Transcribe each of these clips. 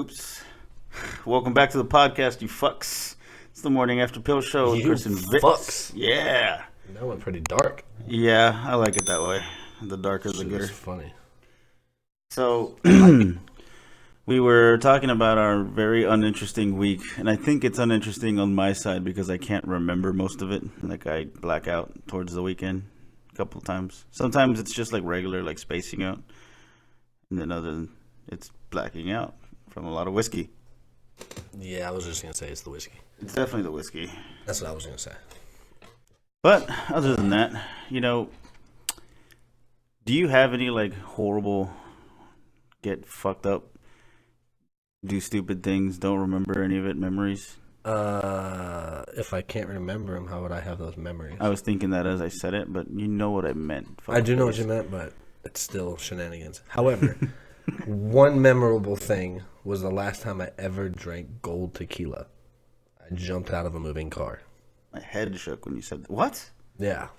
Oops. Welcome back to the podcast, you fucks. It's the Morning After Pill Show with You Chris and Vince. fucks. Yeah. That went pretty dark. Yeah, I like it that way. The darker the gooder. It's funny. So, we were talking about our very uninteresting week, and I think it's uninteresting on my side because I can't remember most of it. Like, I black out towards the weekend a couple of times. Sometimes it's just like regular, like spacing out. And then it's blacking out from a lot of whiskey. Yeah, I was just going to say it's the whiskey. It's definitely the whiskey. That's what I was going to say. But other than that, do you have any like horrible, get fucked up, do stupid things, don't remember any of it memories? If I can't remember them, how would I have those memories? I was thinking that as I said it, but you know what I meant. I do know what you meant, but it's still shenanigans. However, one memorable thing was the last time I ever drank gold tequila. I jumped out of a moving car. My head shook when you said that. What? Yeah. What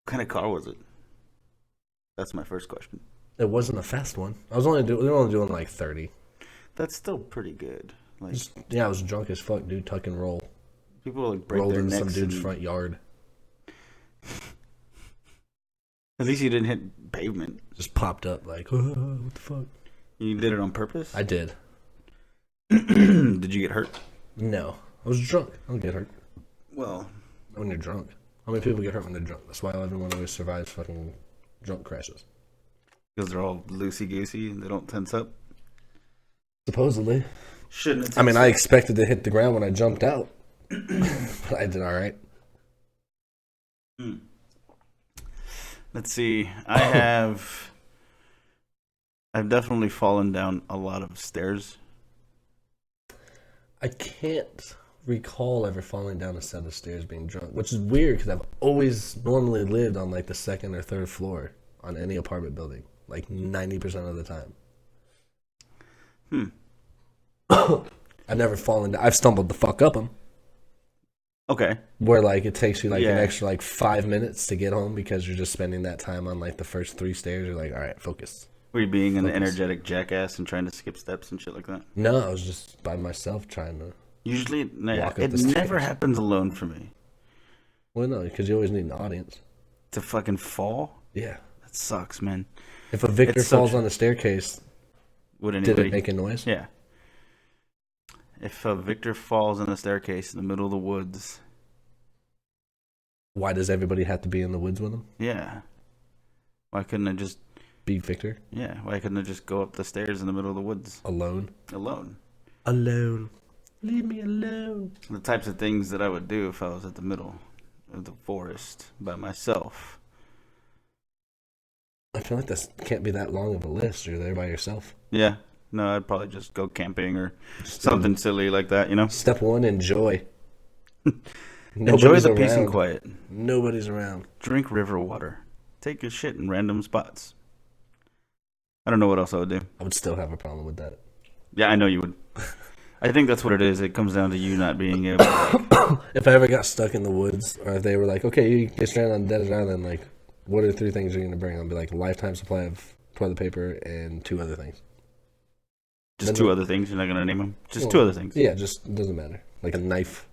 kind of car was it? That's my first question. It wasn't a fast one. We were only doing like 30. That's still pretty good. Like, Yeah, I was drunk as fuck, dude. Tuck and roll. people like break Rolled their into necks. some dude's front yard. At least you didn't hit pavement. Just popped up like, what the fuck? You did it on purpose? I did. Did you get hurt? No. I was drunk. I don't get hurt. Well, When you're drunk. How many people get hurt when they're drunk? That's why everyone always survives fucking drunk crashes. because they're all loosey-goosey and they don't tense up. Supposedly. Shouldn't have I mean, tensed I up. expected to hit the ground when I jumped out. But I did alright. Let's see. I've definitely fallen down a lot of stairs. I can't recall ever falling down a set of stairs being drunk, which is weird because I've always normally lived on like the second or third floor on any apartment building, like 90% of the time. I've never fallen down. I've stumbled the fuck up them. Okay. Where like it takes you like an Yeah. extra like 5 minutes to get home because you're just spending that time on like the first 3 stairs. You're like, all right, focus. Were you being an Focus. energetic jackass and trying to skip steps and shit like that? No, I was just by myself trying to. Usually, Walk up it the never stairs. happens alone for me. Well, no, because you always need an audience. To fucking fall? Yeah. That sucks, man. If a victor It's so falls true. on the staircase, Would did anybody? it make a noise? Yeah. If a victor falls on the staircase in the middle of the woods, Why does everybody have to be in the woods with him? yeah. Why couldn't I just? Be Victor Yeah. Why couldn't I just go up the stairs in the middle of the woods alone. alone? Alone. Leave me alone. The types of things that I would do if I was at the middle of the forest by myself. I feel like this can't be that long of a list. You're there by yourself. Yeah. No, I'd probably just go camping or something silly like that, you know? Step 1, enjoy. Enjoy the peace and around. quiet. Nobody's around. Drink river water. Take a shit in random spots. I don't know what else I would do. I would still have a problem with that. Yeah, I know you would. I think that's what it is. It comes down to you not being able to. If I ever got stuck in the woods, or if they were like, okay, you get stranded on a desert island, like, what are 3 things you're going to bring? I'll be like, a lifetime supply of toilet paper and 2 other things. Just 2 other things. You're not going to name them? Just 2 other things. Yeah, just it doesn't matter. Like a knife,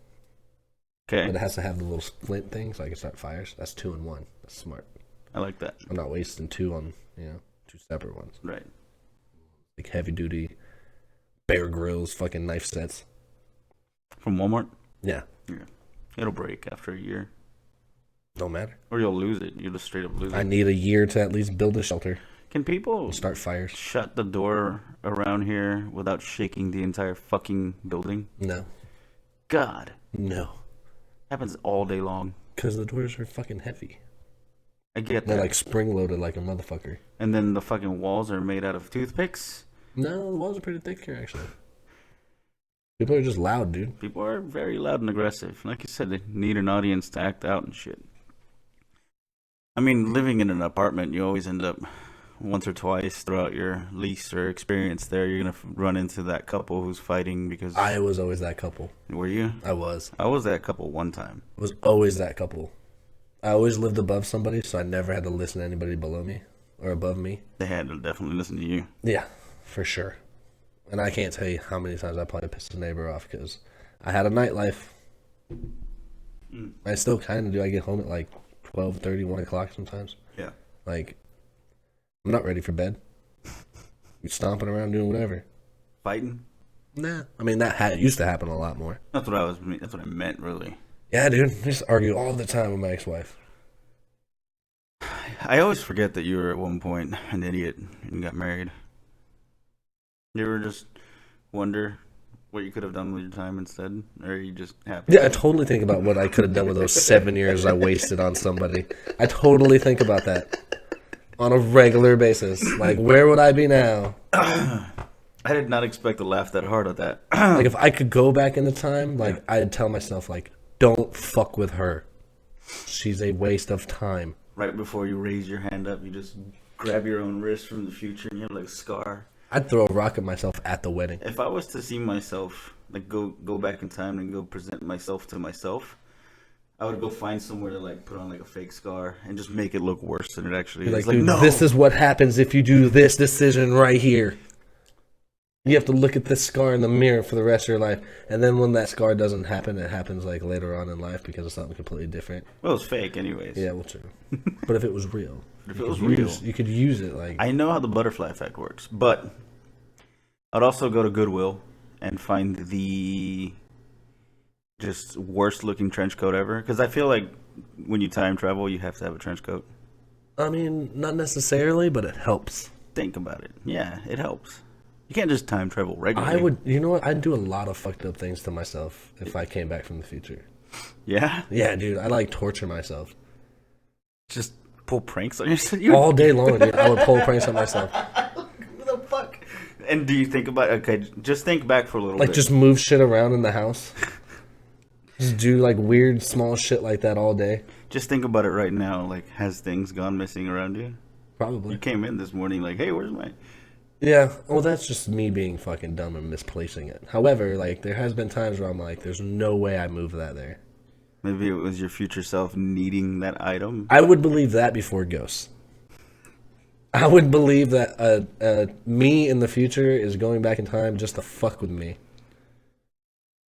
but Okay. it has to have the little flint thing so I can start fires. That's 2 in 1. That's smart. I like that. I'm not wasting 2 on, 2 separate ones. Right. Like heavy duty Bear Grylls fucking knife sets. From Walmart? Yeah, It'll break after a year. don't matter. Or you'll lose it. You'll just straight up lose I it. need a year to at least build a shelter Can people and start fires. shut the door around here without shaking the entire fucking building? No. God. No. Happens all day long. Because the doors are fucking heavy. I get They're that. like spring loaded like a motherfucker. And then the fucking walls are made out of toothpicks. No, the walls are pretty thick here, actually. People are just loud, dude. People are very loud and aggressive. Like you said, they need an audience to act out and shit. I mean, living in an apartment, you always end up once or twice throughout your lease or experience there, you're going to run into that couple who's fighting because... I was always that couple. Were you? I was. I was that couple one time. I was always that couple. I always lived above somebody, so I never had to listen to anybody below me or above me. They had to definitely listen to you. Yeah, for sure. And I can't tell you how many times I probably pissed a neighbor off because I had a nightlife. I still kind of do. I get home at like 12:30, 1 o'clock sometimes. Yeah. Like, I'm not ready for bed. You stomping around doing whatever. Fighting? Nah. I mean, that used to happen a lot more. That's what I meant, really. Yeah, dude. I used to argue all the time with my ex-wife. I always forget that you were at one point an idiot and got married. You ever just wonder what you could have done with your time instead? Or are you just happy? Yeah, I totally think about what I could have done with those 7 years I wasted on somebody. I totally think about that on a regular basis. Like, where would I be now? I did not expect to laugh that hard at that. Like, if I could go back into time, like, I'd tell myself, like, don't fuck with her. She's a waste of time. Right before you raise your hand up, you just grab your own wrist from the future and you have like a scar. I'd throw a rock at myself at the wedding. If I was to see myself, like go back in time and go present myself to myself, I would go find somewhere to like put on like a fake scar and just make it look worse than it actually is. Like, Like, dude, no, this is what happens if you do this decision right here. You have to look at this scar in the mirror for the rest of your life. And then when that scar doesn't happen, it happens like later on in life because it's something completely different. well, it's fake anyways. Yeah, well, true. But if it was real, If it was real, you could use it. Like, I know how the butterfly effect works, but I'd also go to Goodwill and find the just worst looking trench coat ever. Because I feel like when you time travel, you have to have a trench coat. I mean, not necessarily, but it helps. Think about it. Yeah, it helps. You can't just time travel regularly. I would, you know what? I'd do a lot of fucked up things to myself if I came back from the future. Yeah? Yeah, dude, I like torture myself Just pull pranks on yourself? You all day long. Dude, I would pull pranks on myself. What the fuck? And do you think about... Okay, just think back for a little Like, bit. just move shit around in the house. Just do like weird small shit like that all day. Just think about it right now. Like, has things gone missing around you? You Probably. came in this morning like, hey, where's my... Yeah. Well, that's just me being fucking dumb and misplacing it. However, like, there has been times where I'm like, there's no way I move that there. Maybe it was your future self needing that item. I would believe that before ghosts. I would believe that me in the future is going back in time just to fuck with me.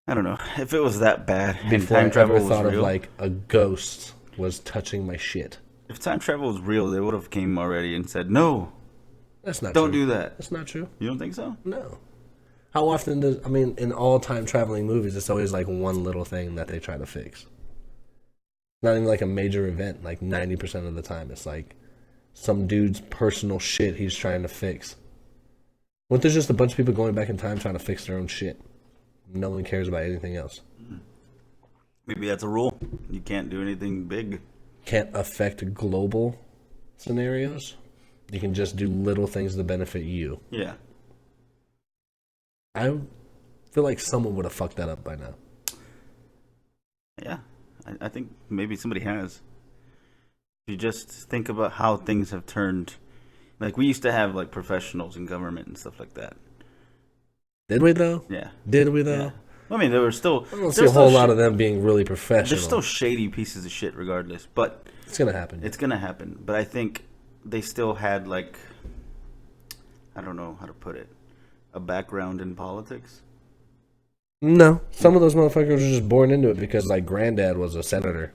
I don't know. If it was that bad and Before I time travel ever was thought real... of like a ghost was touching my shit. If time travel was real, they would have came already and said, no, That's not don't true. do that. That's not true. You don't think so? No. How often does, I mean, in all time traveling movies, it's always like one little thing that they try to fix. Not even like a major event. Like 90% of the time, it's like some dude's personal shit he's trying to fix. What if there's just a bunch of people going back in time trying to fix their own shit? No one cares about anything else. Maybe that's a rule. You can't do anything big. Can't affect global scenarios. You can just do little things to benefit you. Yeah. I feel like someone would have fucked that up by now. Yeah. I think maybe somebody has. You just think about how things have turned. Like, we used to have, like, professionals in government and stuff like that. Did we though? Yeah. Did we though? Yeah. I mean, there were still... I don't see a whole lot of them being really professional. There's still shady pieces of shit regardless, but... It's gonna happen. It's gonna happen. But I think they still had, like... I don't know how to put it. A background in politics. No, some of those motherfuckers were just born into it because like granddad was a senator,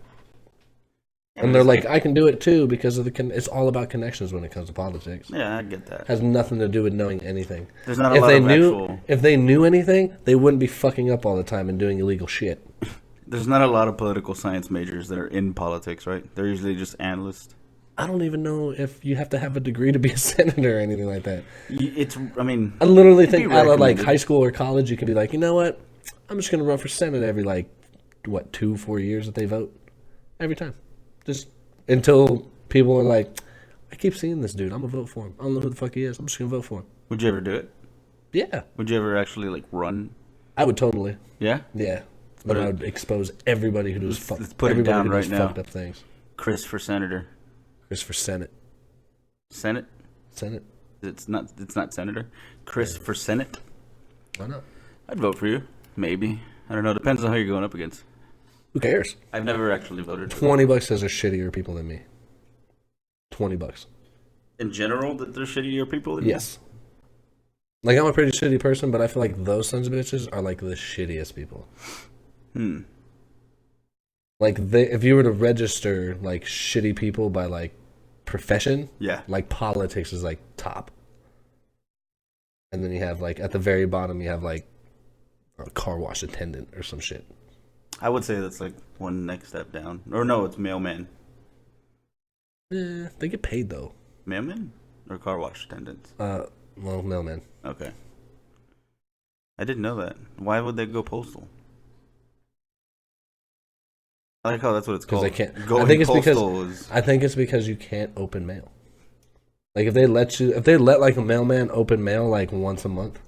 and they're like, I can do it too because of the. It's all about connections when it comes to politics. Yeah, I get that. Has nothing to do with knowing anything. There's not a lot of actual... If they knew anything, they wouldn't be fucking up all the time and doing illegal shit. There's not a lot of political science majors that are in politics, right? They're usually just analysts. I don't even know if you have to have a degree to be a senator or anything like that. It's, I mean... I literally it'd think be out of like recommended. high school or college, you could be like, you know what? I'm just gonna run for senate every like, what, 2-4 years that they vote, every time, just until people are like, I keep seeing this dude. I'm gonna vote for him. I don't know who the fuck he is. I'm just gonna vote for him. Would you ever do it? Yeah, Would you ever actually, like, run? I would totally. Yeah? Yeah, but I would expose everybody who does let's put it down right now. fucked up things. Chris for senator. Chris for Senate. Senate? Senate. It's not senator. Chris for Senate? Why not? I'd vote for you. Maybe. I don't know. Depends on who you're going up against. Who cares? I've never actually voted. $20 says they're shittier people than me. $20. In general, that they're shittier people than you? Yes. Like, I'm a pretty shitty person, but I feel like those sons of bitches are like the shittiest people. Like, if you were to register like shitty people by like profession, Yeah. like politics is like top. And then you have like at the very bottom you have like a car wash attendant or some shit. I would say that's like one next step down. Or no, it's mailman. They get paid though. Mailman or car wash attendants? Well, mailman. Okay. I didn't know that. Why would they go postal? I like how that's what it's Because called. they can't. Going I think it's postal because is... I think it's because you can't open mail. Like if they let like a mailman open mail like once a month,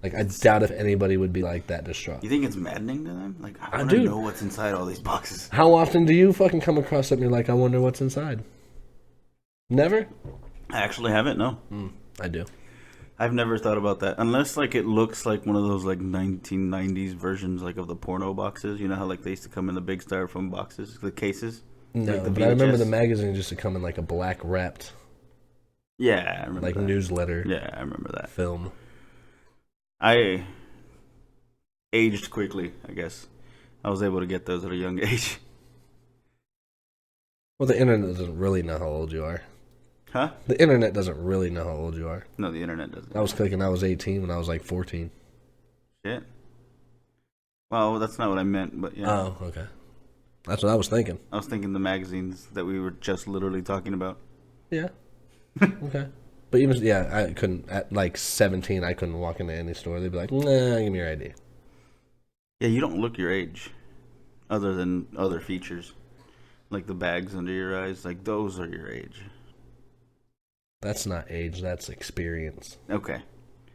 like I doubt if anybody would be like that distraught. You think it's maddening to them? Like, I want do. to know what's inside all these boxes. How often do you fucking come across something you're like, I wonder what's inside? Never? I actually haven't, no. I do. I've never thought about that. Unless, like, it looks like one of those, like, 1990s versions, like, of the porno boxes. You know how, like, they used to come in the big styrofoam boxes, the cases? No, like the but I remember VHS? the magazine used to come in like a black wrapped Yeah, I remember like that. newsletter Yeah, I remember that. film. I aged quickly, I guess. I was able to get those at a young age. Well, the internet doesn't really know how old you are. Huh? The internet doesn't really know how old you are. No, the internet doesn't. I was clicking I was 18 when I was like 14. Shit. Well, that's not what I meant, but yeah. Oh, okay. That's what I was thinking. I was thinking the magazines that we were just literally talking about. Yeah. Okay. But even I couldn't at like 17. I couldn't walk into any store. They'd be like, "Nah, give me your ID." Yeah, you don't look your age, other than other features, like the bags under your eyes. Like those are your age. That's not age. That's experience. Okay,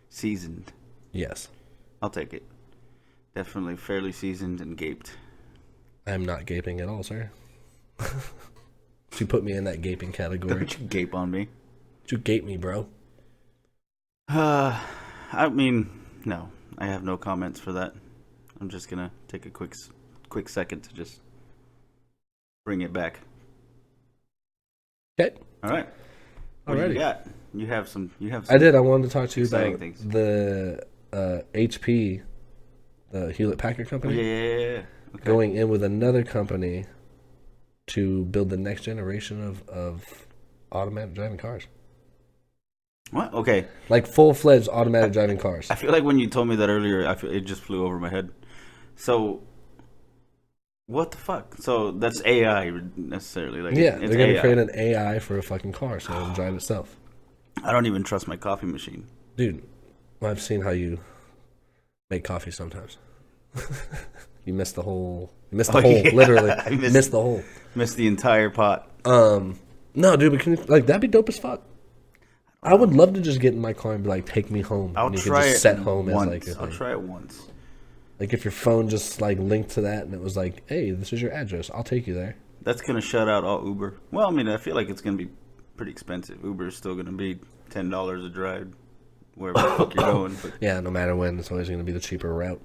seasoned. Yes. I'll take it. Definitely fairly seasoned and gaped. I'm not gaping at all, sir. You put me in that gaping category. Don't you gape on me? You gape me, bro. I mean, no. I have no comments for that. I'm just gonna take a quick second to just bring it back. Okay. All right. What do Alrighty. you got? You have some. I did. I wanted to talk to you exciting about things. the HP, the Hewlett Packard company, Yeah. Okay. going in with another company to build the next generation of automatic driving cars. What? Okay. Like full-fledged automatic driving cars. I feel like when you told me that earlier, it just flew over my head. So, what the fuck? So that's AI necessarily? Like Yeah, it's they're going to AI. create an AI for a fucking car so it'll drive itself. I don't even trust my coffee machine. Dude, I've seen how you make coffee sometimes. You miss the hole. You miss the Oh, hole, yeah. literally. I Miss the hole. Missed the entire pot. No, dude, but can you, like that'd be dope as fuck. I would love to just get in my car and be like, take me home. I'll and you try could just it set home once. as like your I'll thing. try it once. Like if your phone just like linked to that and it was like, hey, this is your address. I'll take you there. That's gonna shut out all Uber. Well, I mean, I feel like it's gonna be pretty expensive. Uber is still gonna be $10 a drive wherever the fuck you're going. But Yeah, no matter when, it's always going to be the cheaper route.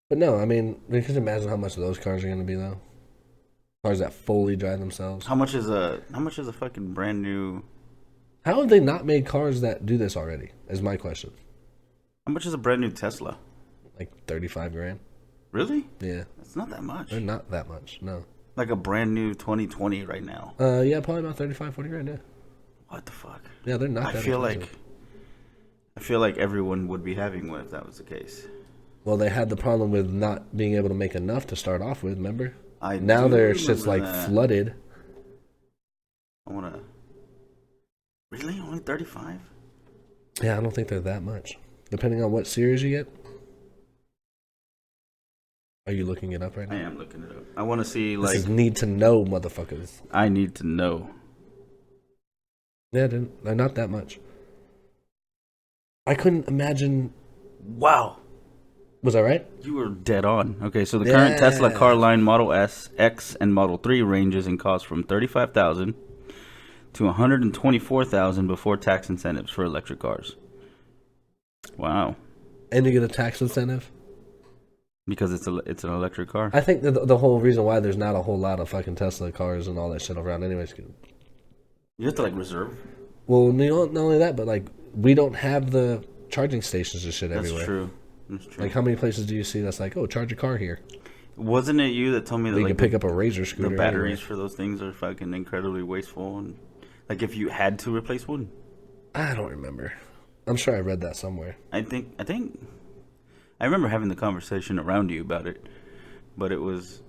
But no, I mean, you can imagine how much those cars are going to be though. Cars that fully drive themselves. how much is a fucking brand new? How have they not made cars that do this already? Is my question. How much is a brand new Tesla? Like 35 grand. Really? Yeah, It's not that much. they're not that much. No. Like a brand new 2020 right now. Yeah, probably about 35, 40 grand. Yeah. What the fuck? Yeah, they're not. I that feel expensive. I feel like everyone would be having one if that was the case. Well, they had the problem with not being able to make enough to start off with. Remember? I Now do their shit's like remember that. flooded. I wanna. Really? Only 35? Yeah, I don't think they're that much. Depending on what series you get. Are you looking it up right I now? am looking it up. I want to see This like. is need to know, motherfuckers. I need to know. Yeah, they're not that much. I couldn't imagine. Wow. Was I right? You were dead on. Okay, so the current Tesla Yeah. car line Model S, X, and Model 3 ranges in cost from $35,000 to $124,000 before tax incentives for electric cars. Wow. And you get a tax incentive. Because it's an electric car. I think that the whole reason why there's not a whole lot of fucking Tesla cars and all that shit around, anyways. You have to like reserve. Well, not only that, but like we don't have the charging stations and shit That's everywhere. true. That's true. Like, how many places do you see that's like, oh, charge your car here? Wasn't it you that told me that You like can pick up a Razor the scooter. batteries anywhere. for those things are fucking incredibly wasteful, and like if you had to replace one, I don't remember. I'm sure I read that somewhere. I think I remember having the conversation around you about it, but it was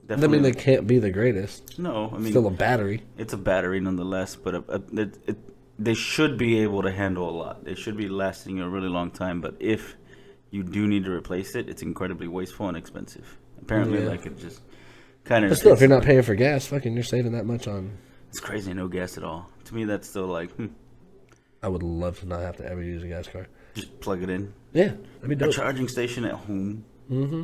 I definitely. mean, they can't be the greatest. No, I mean Still a battery. it's a battery nonetheless, but they should be able to handle a lot. They should be lasting a really long time. But if you do need to replace it, it's incredibly wasteful and expensive. Apparently, Yeah. like it just kind of. But still, if you're not paying for gas, fucking, you're saving that much on. It's crazy, no gas at all. To me, that's still like, I would love to not have to ever use a gas car. just plug it in. Yeah, that'd be A dope. charging station at home. Mm-hmm.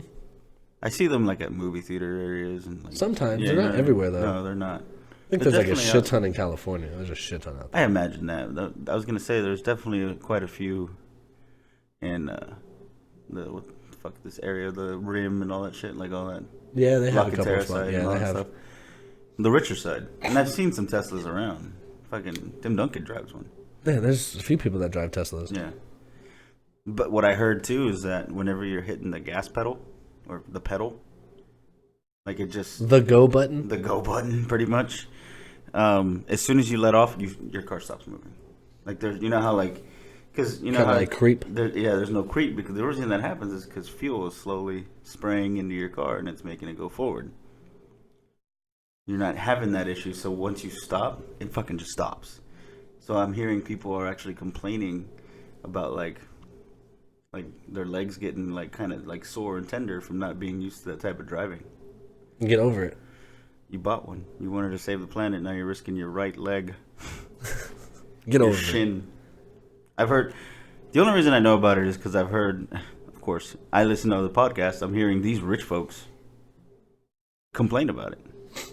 I see them like at movie theater areas and like, Sometimes. They're not everywhere, though. No, they're not. I think They're there's like a definitely shit out- ton in California. There's a shit ton out there. I imagine that. I was gonna say there's definitely quite a few in what the fuck this area, the Rim and all that shit, like all that. Yeah, they have a La couple Cantera of spots. side Yeah, and all they that have. stuff. The richer side, and I've seen some Teslas around. Fucking Tim Duncan drives one. Yeah, there's a few people that drive Teslas. Yeah. But what I heard too is that whenever you're hitting the gas pedal or the pedal, like it just The go button. the go button pretty much. As soon as you let off, your car stops moving. Like there's, you know how like, because you know Kinda how like creep. there's no creep because the reason that happens is because fuel is slowly spraying into your car and it's making it go forward. You're not having that issue, so once you stop, it fucking just stops. So I'm hearing people are actually complaining about like their legs getting like kind of like sore and tender from not being used to that type of driving. Get over it. You bought one. You wanted to save the planet. Now you're risking your right leg, Get your over it. shin. I've heard. The only reason I know about it is because I've heard. Of course, I listen to the podcast. I'm hearing these rich folks complain about it.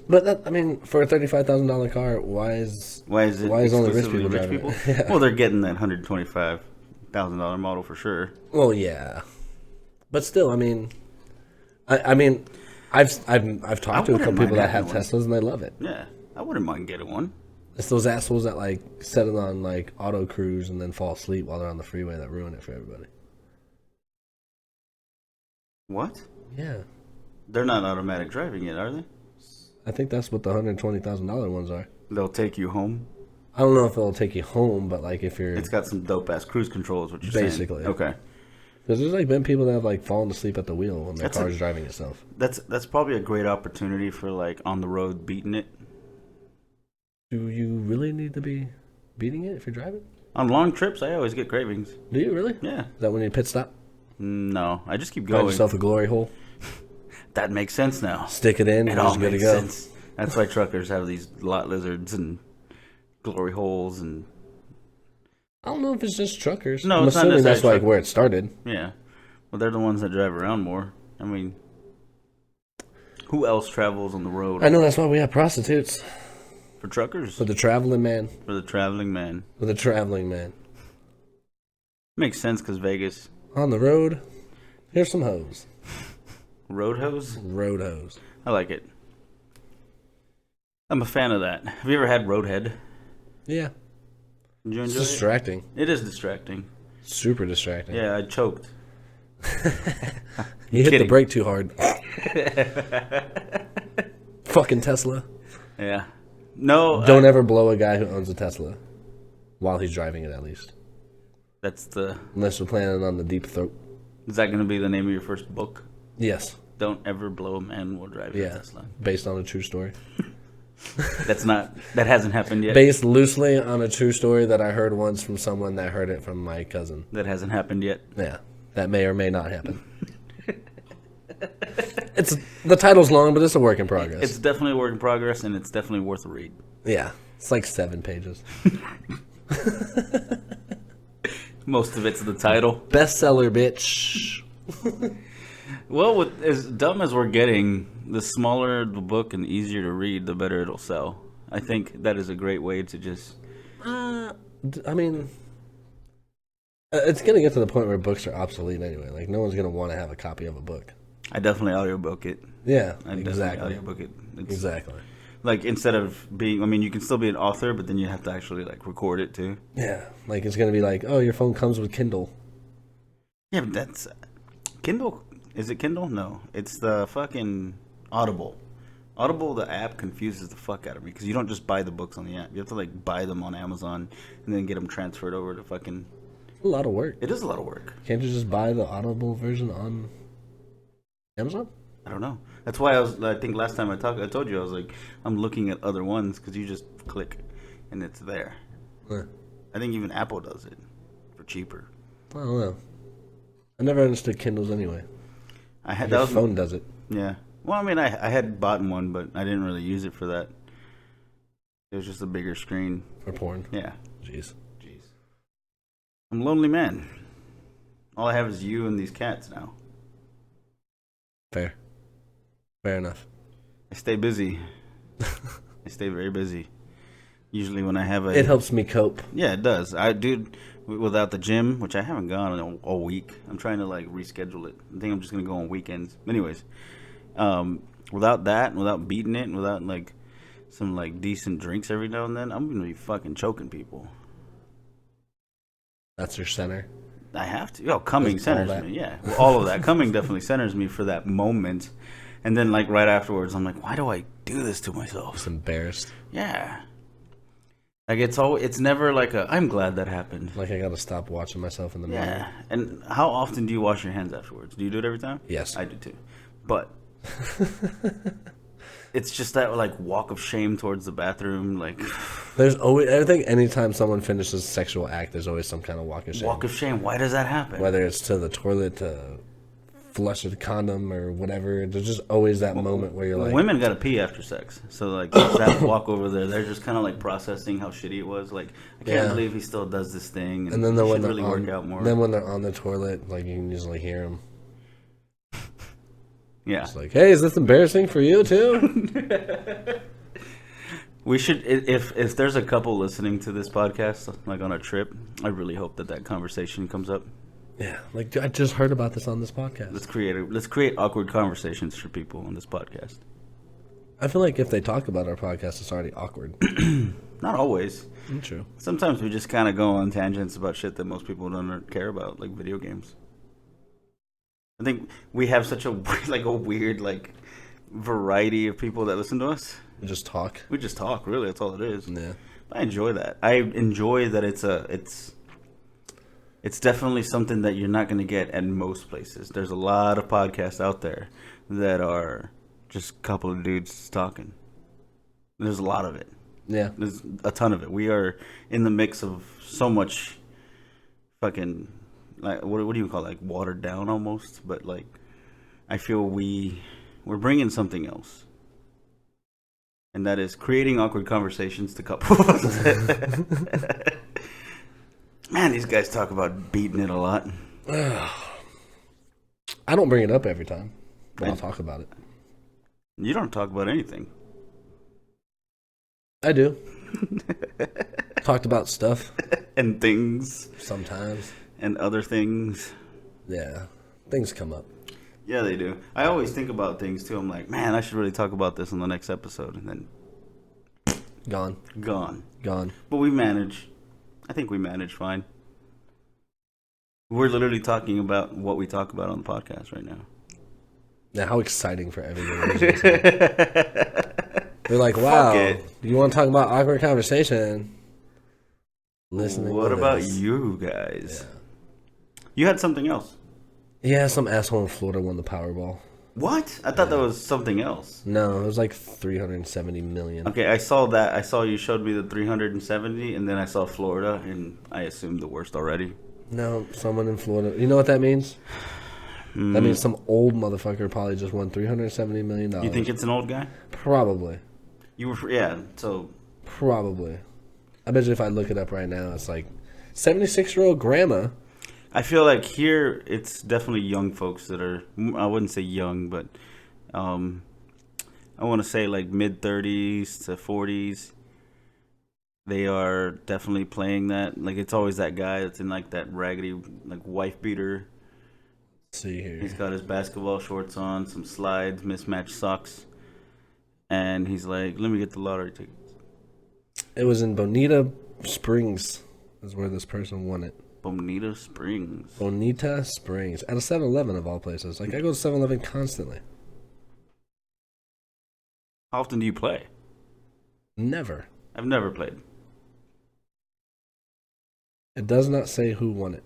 But that, I mean, for a $35,000 car, why is Why is it Why is only rich exclusively people driving it? Yeah. Well, they're getting that $125,000 model for sure. Well, yeah, but still, I mean, I mean, I've talked to a wouldn't couple people mind that have having one. Teslas and they love it. Yeah, I wouldn't mind getting one. It's those assholes that like set it on like auto cruise and then fall asleep while they're on the freeway that ruin it for everybody. What? Yeah, They're not automatic driving yet, are they? I think that's what the $120,000 ones are. They'll take you home. I don't know if it'll take you home, but like if you're, It's got some dope ass cruise control, is what you're saying. Basically. Okay. because there's like been people that have like fallen asleep at the wheel when their That's car's driving itself. That's probably a great opportunity for like on the road beating it. Do you really need to be beating it if you're driving? On long trips, I always get cravings. Do you really? Yeah. Is that when you pit stop? No, I just keep Find going. yourself a glory hole, That makes sense now. stick it in, It and all just good to makes go. sense. That's why truckers have these lot lizards and glory holes and I don't know if it's just truckers. No, I'm it's not assuming that's necessarily like where it started. yeah. Well, they're the ones that drive around more. I mean, who else travels on the road I know that's why we have prostitutes for truckers? for the traveling man. For the traveling man. For the traveling man Makes sense because Vegas on the road. Here's some hoes. road hose. Road hoes. I like it. I'm a fan of that. Have you ever had Roadhead? Yeah, Did you it's enjoy it? distracting. It is distracting. Super distracting. Yeah, I choked. You hit the kidding. brake too hard. Fucking Tesla. Yeah. No. Don't ever blow a guy who owns a Tesla while he's driving it, at least. That's the. Unless we're planning on the deep throat. Is that going to be the name of your first book? Yes. Don't ever blow a man while driving a Yeah. Tesla. Based on a true story. That's not. That hasn't happened yet. Based loosely on a true story that I heard once from someone that heard it from my cousin. That hasn't happened yet. Yeah. That may or may not happen. It's the title's long, but it's a work in progress. It's definitely a work in progress, and it's definitely worth a read. Yeah. It's like 7 pages. Most of it's the title. Bestseller, bitch. Well, with as dumb as we're getting, the smaller the book and the easier to read, the better it'll sell. I think that is a great way to just. I mean, it's going to get to the point where books are obsolete anyway. Like, no one's going to want to have a copy of a book. I definitely audiobook it. Yeah, I definitely exactly. audiobook it. It's Exactly. Like instead of being, I mean, you can still be an author, but then you have to actually like record it too. Yeah, like it's gonna be like, oh, your phone comes with Kindle. Yeah, but that's Kindle. Is it Kindle? No, it's the fucking Audible. Audible, the app confuses the fuck out of me because you don't just buy the books on the app. You have to like buy them on Amazon and then get them transferred over to fucking. A lot of work. It is a lot of work. Can't you just buy the Audible version on Amazon? I don't know. That's why I think last time I told you I was like, I'm looking at other ones because you just click and it's there. Yeah. I think even Apple does it for cheaper. I don't know. I never understood Kindles anyway. I had Your that was, phone does it. Yeah. Well, I mean, I had bought one, but I didn't really use it for that. It was just a bigger screen. For porn. Yeah. Jeez. Jeez. I'm a lonely man. All I have is you and these cats now. Fair. Fair enough. I stay busy. I stay very busy. Usually when I have a... It helps me cope. Yeah, it does. I dude, without the gym, which I haven't gone in all week. I'm trying to like reschedule it. I think I'm just gonna go on weekends. Anyways, without that, without beating it, without like some like decent drinks every now and then, I'm gonna be fucking choking people. That's your center. I have to. Oh, coming Just all centers that. me. Yeah, well, all of that. Coming definitely centers me for that moment, and then like right afterwards, I'm like, why do I do this to myself? Just embarrassed. Yeah. Like it's never like a. I'm glad that happened. Like I gotta stop watching myself in the mirror. Yeah. And how often do you wash your hands afterwards? Do you do it every time? Yes. I do too. But it's just that like walk of shame towards the bathroom, like There's always, I think anytime someone finishes a sexual act, there's always some kind of walk of shame. walk of shame. Why does that happen? Whether it's to the toilet, to flush the condom, or whatever. There's just always that moment where you're like, Women gotta pee after sex, so like that walk over there, they're just kind of like processing how shitty it was. Like I can't Yeah. believe he still does this thing, and then he when should they're really on, work out more. then when they're on the toilet, like you can usually hear them. Yeah, It's like, hey, is this embarrassing for you too? we should. If there's a couple listening to this podcast, like on a trip, I really hope that conversation comes up. Yeah, like I just heard about this on this podcast. Let's create awkward conversations for people on this podcast. I feel like if they talk about our podcast, it's already awkward. Not always. True. Sometimes we just kind of go on tangents about shit that most people don't care about, like video games. I think we have such a like a weird like variety of people that listen to us. We just talk. We just talk, really. That's all it is. Yeah. I enjoy that. I enjoy that it's definitely something that you're not going to get at most places. There's a lot of podcasts out there that are just a couple of dudes talking. There's a lot of it. Yeah. There's a ton of it. We are in the mix of so much fucking, like, what do you call it? Like watered down almost, but like I feel we're bringing something else. And that is creating awkward conversations to couples. Man, these guys talk about beating it a lot. I don't bring it up every time, but I'll talk about it. You don't talk about anything. I do. Talked about stuff And things sometimes. and other things. Yeah, things come up. Yeah, they do. I always think about things too. I'm like, man, I should really talk about this in the next episode. And then Gone. gone. But we manage. I think we manage fine. We're literally talking about what we talk about on the podcast right now. Now, how exciting for everyone. They're like, wow, it. you want to talk about awkward conversation? Listening. What to about this. you guys? You had something else. Yeah, some asshole in Florida won the Powerball. What? I thought that was something else. No, it was like 370 million. Okay, I saw that. I saw you showed me the 370, and then I saw Florida, and I assumed the worst already. No, someone in Florida. You know what that means? That means some old motherfucker probably just won $370 million. You think it's an old guy? Probably. Yeah. So Probably. I bet you if I look it up right now, it's like 76-year-old grandma. I feel like here it's definitely young folks that are. I wouldn't say young, but I want to say like mid-30s to 40s. They are definitely playing that. Like it's always that guy that's in like that raggedy like wife beater. Let's see here. He's got his basketball shorts on, some slides, mismatched socks, and he's like, "Let me get the lottery tickets." It was in Bonita Springs, is where this person won it. Bonita Springs. Bonita Springs. At a 7-Eleven of all places. Like, I go to 7-Eleven constantly. How often do you play? Never. I've never played. It does not say who won it.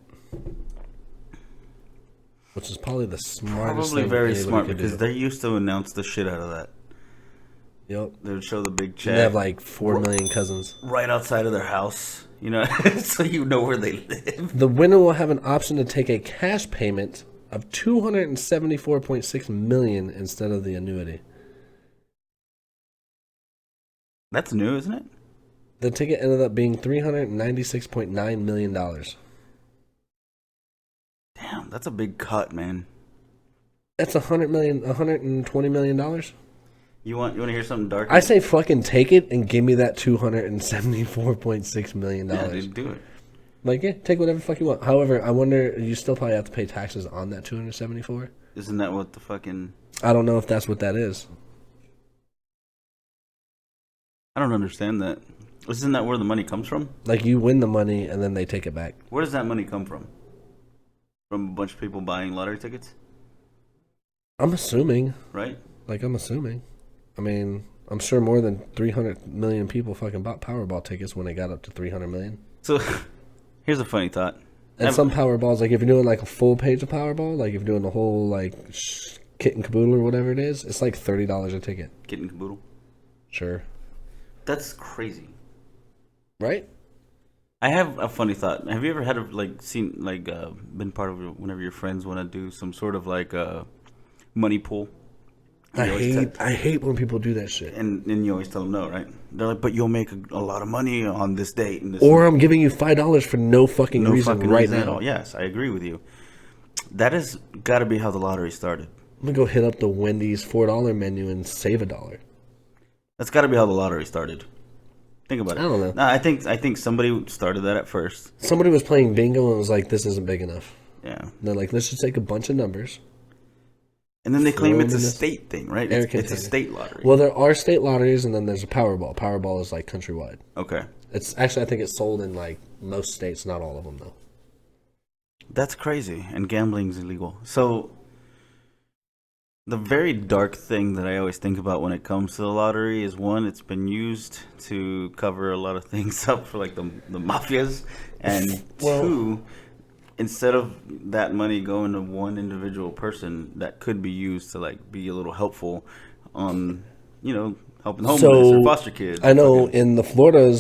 Which is probably the smartest Probably thing very anybody smart could because do. they used to announce the shit out of that. Yep. They would show the big They check have like 4 million cousins. right outside of their house, you know, so you know where they live. The winner will have an option to take a cash payment of $274.6 million instead of the annuity. That's new, isn't it? The ticket ended up being $396.9 million. Damn, that's a big cut, man. That's $120 million. You want to hear something dark? I say fucking take it and give me that $274.6 million. Yeah, dude, do it. Like, yeah, take whatever the fuck you want. However, I wonder, you still probably have to pay taxes on that 274. Isn't that what the fucking? I don't know if that's what that is. I don't understand that. Isn't that where the money comes from? Like, you win the money and then they take it back. Where does that money come from? From a bunch of people buying lottery tickets, I'm assuming. right? I'm assuming. I mean, I'm sure more than 300 million people fucking bought Powerball tickets when they got up to 300 million. So, here's a funny thought. And some Powerballs, like if you're doing like a full page of Powerball, like if you're doing the whole like kit and caboodle or whatever it is, it's like $30 a ticket. Getting caboodle. Sure. That's crazy. Right? I have a funny thought. Have you ever had been part of whenever your friends want to do some sort of like money pool? I hate when people do that shit. And you always tell them no, right? They're like, but you'll make a lot of money on this date. And this Or I'm giving you $5 for no fucking reason fucking right reason at now. all. Yes, I agree with you. That has got to be how the lottery started. I'm gonna go hit up the Wendy's $4 menu and save $1. That's got to be how the lottery started. Think about it. I don't know. No, I think somebody started that at first. Somebody was playing bingo and was like, "This isn't big enough." Yeah. And they're like, "Let's just take a bunch of numbers." And then they claim Throw it's a them in this state thing, right? air It's a container. state lottery. Well, there are state lotteries, and then there's a Powerball. Powerball is like countrywide. Okay. It's actually, I think it's sold in like most states, not all of them though. That's crazy. And gambling's illegal. So, the very dark thing that I always think about when it comes to the lottery is one, it's been used to cover a lot of things up for like the mafias. And Well- two, instead of that money going to one individual person, that could be used to like be a little helpful on, helping homeless So, or foster kids. I know in the Florida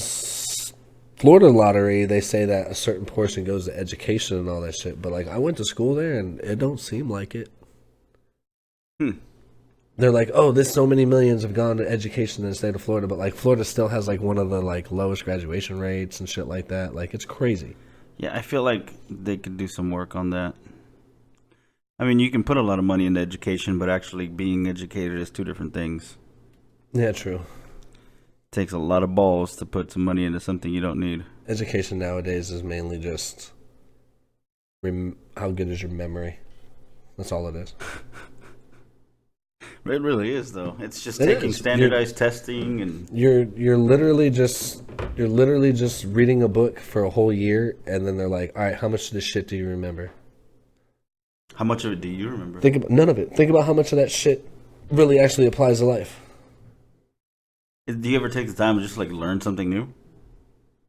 lottery, they say that a certain portion goes to education and all that shit. But like, I went to school there, and it don't seem like it. They're like, oh, this so many millions have gone to education in the state of Florida, but like Florida still has like one of the like lowest graduation rates and shit like that. Like, it's crazy. Yeah, I feel like they could do some work on that. I mean, you can put a lot of money into education, but actually being educated is two different things. Yeah, true. Takes a lot of balls to put some money into something you don't need. Education nowadays is mainly just how good is your memory. That's all it is. It really is, though. It's just It taking is. standardized testing and You're literally just reading a book for a whole year, and then they're like, all right, how much of this shit do you remember? how much of it do you remember? Think about none of it. Think about how much of that shit really actually applies to life. Do you ever take the time to just like learn something new?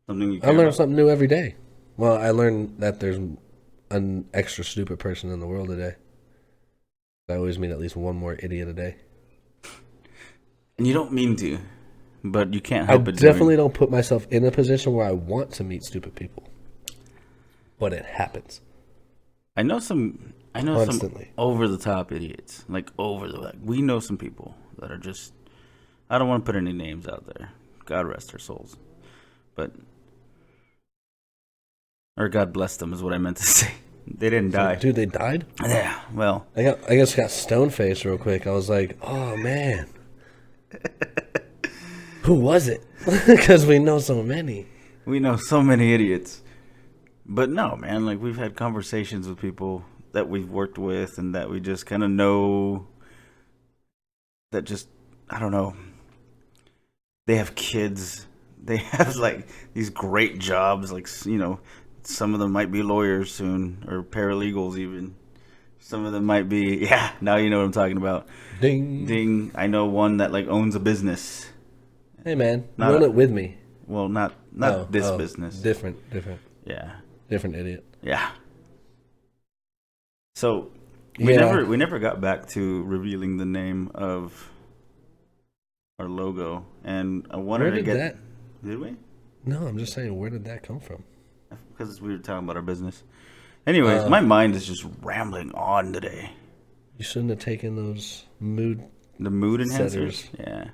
Something you I care learn about? something new every day. Well, I learn that there's an extra stupid person in the world today. I always meet at least one more idiot a day. And you don't mean to, but you can't I help it. definitely don't put myself in a position where I want to meet stupid people. But it happens. I know some Constantly. over the top idiots. Like we know some people that are just. I don't want to put any names out there. God rest their souls, or God bless them is what I meant to say. They didn't die. Dude, they died? Yeah. Well, I guess got stone faced real quick. I was like, oh man. Who was it? Because we know so many. we know so many idiots. But no, man. Like we've had conversations with people that we've worked with, and that we just kind of know. That just, I don't know. They have kids. They have like these great jobs. Like some of them might be lawyers soon or paralegals even. Some of them might be. Yeah, now you know what I'm talking about. Ding. Ding. I know one that like owns a business. Hey man, Not run a- it with me. Well, not this business. Different Yeah. idiot. Yeah. So we never got back to revealing the name of our logo, and I wanted Where to did get. that? Did we? No, I'm just saying, where did that come from? Because we were talking about our business. Anyways, my mind is just rambling on today. You shouldn't have taken those mood. The mood enhancers. Setters. Yeah.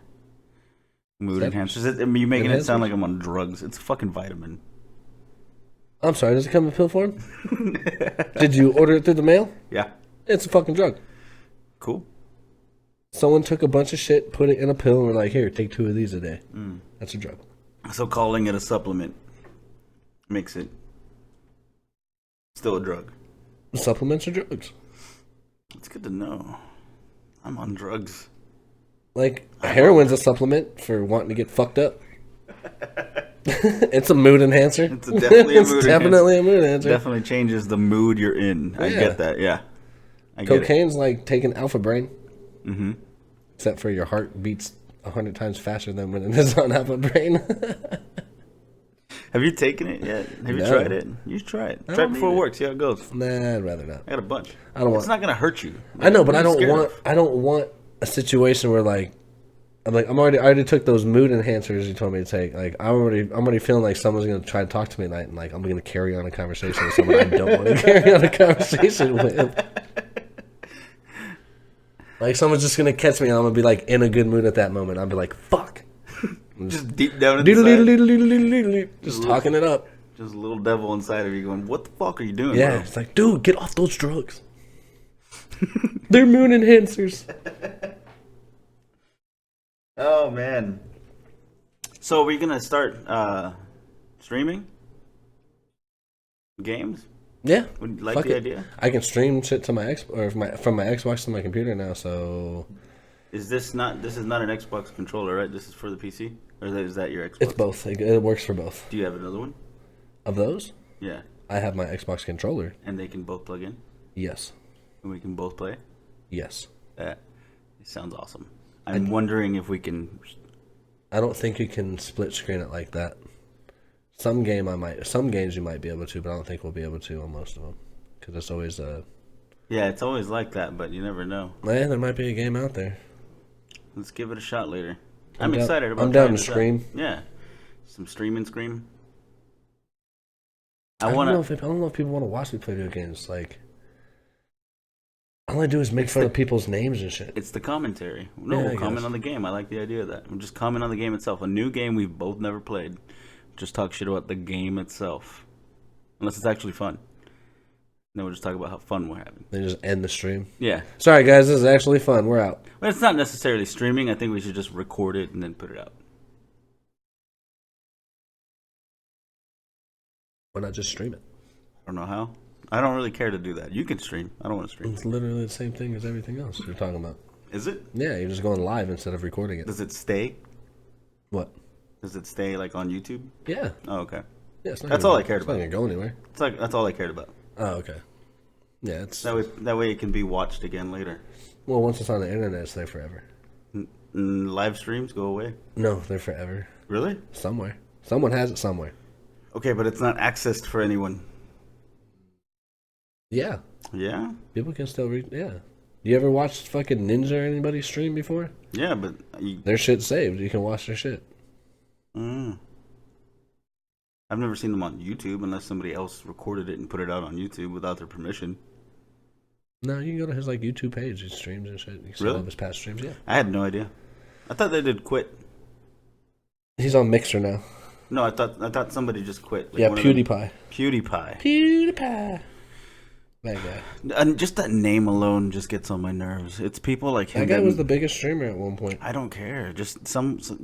Mood Setters? enhancers. You're making it sound Enhancers? like I'm on drugs. It's a fucking vitamin. I'm sorry, does it come in pill form? Did you order it through the mail? Yeah. It's a fucking drug. Cool. Someone took a bunch of shit, put it in a pill, and were like, here, take 2 of these a day. That's a drug. So calling it a supplement makes it still a drug. Supplements are drugs. It's good to know. I'm on drugs. Like, heroin's a supplement for wanting to get fucked up. It's a mood enhancer. It's definitely a mood It's definitely a mood enhancer. Definitely changes the mood you're in. I Yeah. get that. Yeah. I get it. Cocaine's like taking Alpha Brain. Mm-hmm. Except for your heart beats 100 times faster than when it is on Alpha Brain. Have you taken it yet? Have you No. tried it? You should try it. Try it don't before need it it. works. See how it goes. Nah, I'd rather not. I got a bunch. I don't want- It's not gonna hurt you. I know, but What I are you don't scared want. of? I don't want a situation where like, I already took those mood enhancers you told me to take. Like, I'm already feeling like someone's gonna try to talk to me tonight, and like I'm gonna carry on a conversation with someone I don't want to carry on a conversation with. Like someone's just gonna catch me, and I'm gonna be like in a good mood at that moment. I'll be like, "Fuck," Just deep down Doodle, inside, doodle, doodle, doodle, doodle, doodle. Just talking it up. just a little devil inside of you going, "What the fuck are you doing, Yeah, bro?" it's like, dude, get off those drugs. They're mood enhancers. Oh man. So are we gonna start streaming games? Yeah, Would you like fuck the it. idea? I can stream shit to my from my Xbox to my computer now. So This is not an Xbox controller, right? This is for the PC, or is that your Xbox? it's both. It works for both. Do you have another one? Of those, Yeah, I have my Xbox controller. and they can both plug in, Yes, and we can both play. yes. That it sounds awesome. I'm wondering if we can. I don't think you can split screen it like that. Some games you might be able to, but I don't think we'll be able to on most of them because it's always Yeah, it's always like that, but you never know. there might be a game out there. Let's give it a shot later. I'm I'm down- excited about. I'm down trying to this out. stream. Yeah, some stream and scream. I I don't want know to. if people want to watch me play video games. Like, all I do is make fun of people's names and shit. It's the commentary. No, Yeah, I we'll comment guess. on the game. I like the idea of that. We'll just comment on the game itself. A new game we've both never played. Just talk shit about the game itself, unless it's actually fun. Then we'll just talk about how fun we're having. They just end the stream. Yeah, Sorry, guys, this is actually fun. We're out. but it's not necessarily streaming. I think we should just record it and then put it out. Why not just stream it? I don't know how. I don't really care to do that. You can stream. I don't want to stream. It's literally the same thing as everything else you're talking about. Is it? Yeah, you're just going live instead of recording it. Does it stay? What? Does it stay like on YouTube? Yeah. Oh, okay. Yeah, it's not That's gonna all go- I cared It's not about. going to go anywhere. It's like that's all I cared about. Oh, okay. Yeah, it's... That way it can be watched again later. Well, once it's on the internet, it's there forever. Live streams go away. No, they're forever. Really? Somewhere. Someone has it somewhere. Okay, but it's not accessed for anyone. Yeah. Yeah? People can still read... Yeah. You ever watched fucking Ninja or anybody stream before? Yeah, but Their shit's saved. You can watch their shit. I've never seen them on YouTube unless somebody else recorded it and put it out on YouTube without their permission. No, you can go to his like YouTube page. He streams and shit. You can see Really? all of his past streams. Yeah. I had no idea. I thought they did quit. He's on Mixer now. No, I thought somebody just quit. Like Yeah, one of them- PewDiePie. PewDiePie. PewDiePie. That guy. And just that name alone just gets on my nerves. It's people like him. That guy was the biggest streamer at one point. I don't care. Just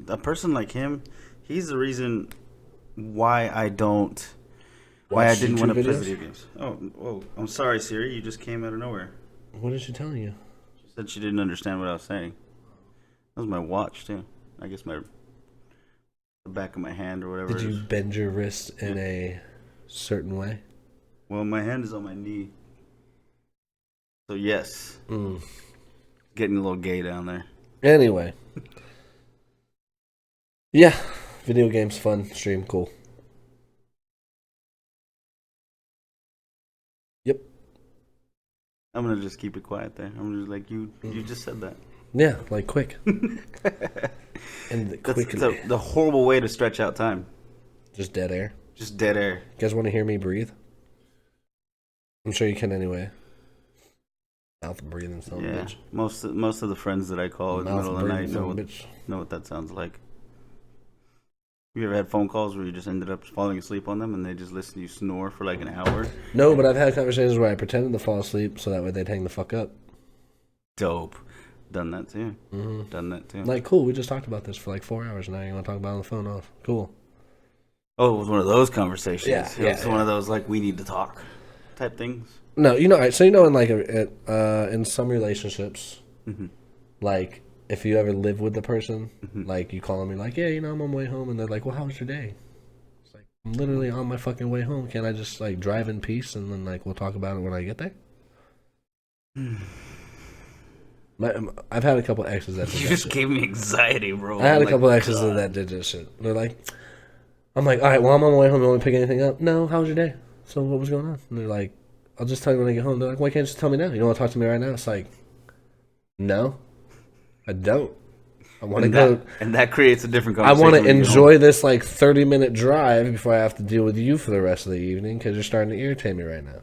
a person like him. He's the reason why I didn't Watch want to YouTube play videos? video games. Oh, I'm sorry, Siri. You just came out of nowhere. What is she telling you? She said she didn't understand what I was saying. That was my watch too. I guess my the back of my hand or whatever. Did you bend your wrist in a certain way? Well, my hand is on my knee. So yes. Getting a little gay down there. Anyway. Yeah. Video games, fun, stream, cool. Yep. I'm gonna just keep it quiet there. I'm just like you just said that. Yeah, like quick. And That's quickly. the horrible way to stretch out time. Just dead air. Just dead air. You guys want to hear me breathe? I'm sure you can anyway. Mouth breathing, son of a Yeah. bitch. Most of the friends that I call in the Mouth middle of the night breathing, son of a bitch. know what that sounds like. You ever had phone calls where you just ended up falling asleep on them and they just listen to you snore for like an hour? No, but I've had conversations where I pretended to fall asleep so that way they'd hang the fuck up. Dope. Done that too. Done that too. Like, cool, we just talked about this for like 4 hours now. You want to talk about it on the phone off? Cool. Oh, it was one of those conversations. Yeah, It was one of those like we need to talk type things. No, you know, so you know, in like in some relationships, like if you ever live with the person, like you call them and like, yeah, you know, I'm on my way home, and they're like, well, how was your day? It's like, I'm literally on my fucking way home. Can't I just like drive in peace and then like we'll talk about it when I get there? I've had a couple exes that did You that just shit. gave me anxiety, bro. I had I'm a like, couple exes God. that did this shit. They're like, I'm like, all right, well, I'm on my way home. You want me to pick anything up? No, how was your day? So what was going on? And they're like, I'll just tell you when I get home. They're like, why can't you just tell me now? You don't want to talk to me right now? It's like, no, I don't. I want to go. And that creates a different I conversation. want to when you get enjoy this like 30-minute drive before I have to deal with you for the rest of the evening because you're starting to irritate me right now.